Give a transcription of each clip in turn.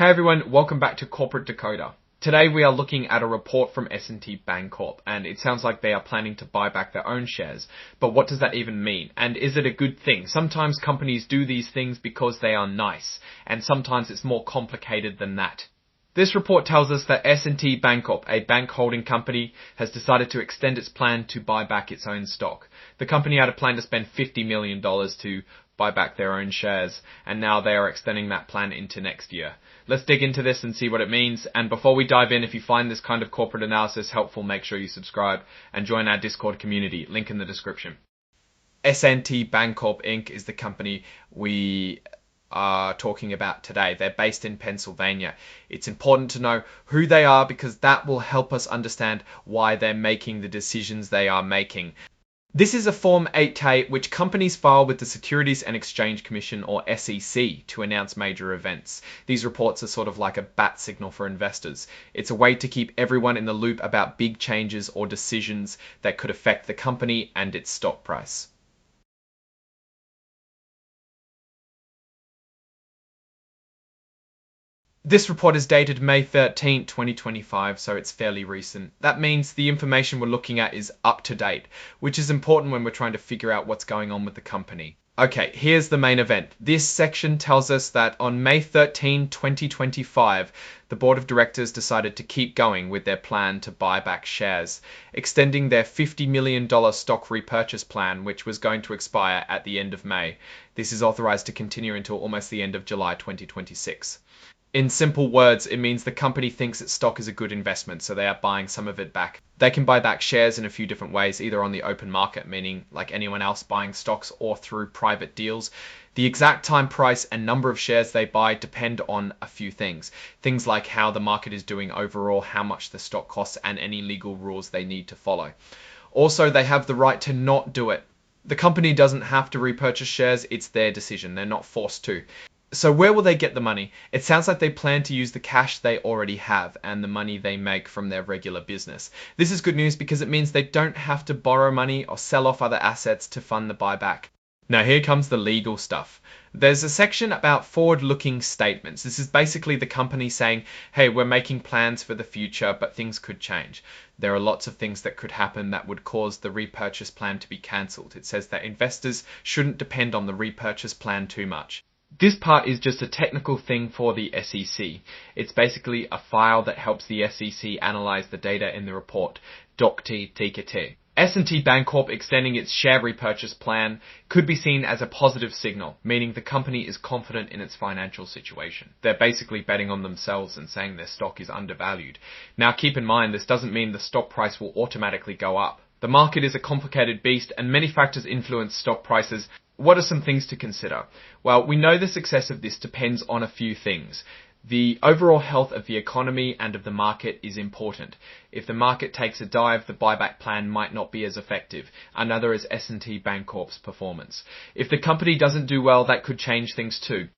Hey everyone, welcome back to Corporate Decoder. Today we are looking at a report from S&T BANCORP, and it sounds like they are planning to buy back their own shares. But what does that even mean? And is it a good thing? Sometimes companies do these things because they are nice, and sometimes it's more complicated than that. This report tells us that S&T BANCORP, a bank holding company, has decided to extend its plan to buy back its own stock. The company had a plan to spend $50 million to buy back their own shares, and now they are extending that plan into next year. Let's dig into this and see what it means. And before we dive in, if you find this kind of corporate analysis helpful, make sure you subscribe and join our Discord community. Link in the description. S&T BANCORP Inc. is the company we are talking about today. They're based in Pennsylvania. It's important to know who they are because that will help us understand why they're making the decisions they are making. This is a Form 8K which companies file with the Securities and Exchange Commission, or SEC, to announce major events. These reports are sort of like a bat signal for investors. It's a way to keep everyone in the loop about big changes or decisions that could affect the company and its stock price. This report is dated May 13, 2025, so it's fairly recent. That means the information we're looking at is up to date, which is important when we're trying to figure out what's going on with the company. Okay, here's the main event. This section tells us that on May 13, 2025, the board of directors decided to keep going with their plan to buy back shares, extending their $50 million stock repurchase plan, which was going to expire at the end of May. This is authorized to continue until almost the end of July 2026. In simple words, it means the company thinks its stock is a good investment, so they are buying some of it back. They can buy back shares in a few different ways, either on the open market, meaning like anyone else buying stocks, or through private deals. The exact time, price, and number of shares they buy depend on a few things. Things like how the market is doing overall, how much the stock costs, and any legal rules they need to follow. Also, they have the right to not do it. The company doesn't have to repurchase shares, it's their decision. They're not forced to. So where will they get the money? It sounds like they plan to use the cash they already have and the money they make from their regular business. This is good news because it means they don't have to borrow money or sell off other assets to fund the buyback. Now here comes the legal stuff. There's a section about forward-looking statements. This is basically the company saying, hey, we're making plans for the future, but things could change. There are lots of things that could happen that would cause the repurchase plan to be cancelled. It says that investors shouldn't depend on the repurchase plan too much. This part is just a technical thing for the SEC. It's basically a file that helps the SEC analyze the data in the report. S&T BANCORP extending its share repurchase plan could be seen as a positive signal, meaning the company is confident in its financial situation. They're basically betting on themselves and saying their stock is undervalued. Now keep in mind, this doesn't mean the stock price will automatically go up. The market is a complicated beast and many factors influence stock prices. What are some things to consider? Well, we know the success of this depends on a few things. The overall health of the economy and of the market is important. If the market takes a dive, the buyback plan might not be as effective. Another is S&T BANCORP's performance. If the company doesn't do well, that could change things too.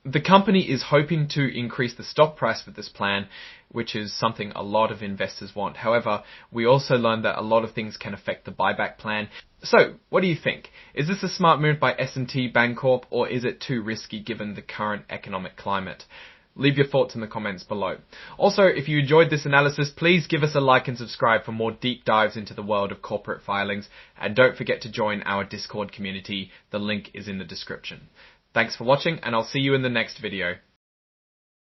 The company is hoping to increase the stock price with this plan, which is something a lot of investors want. However, we also learned that a lot of things can affect the buyback plan. So, what do you think? Is this a smart move by S&T BANCORP, or is it too risky given the current economic climate? Leave your thoughts in the comments below. Also, if you enjoyed this analysis, please give us a like and subscribe for more deep dives into the world of corporate filings. And don't forget to join our Discord community. The link is in the description. Thanks for watching, and I'll see you in the next video.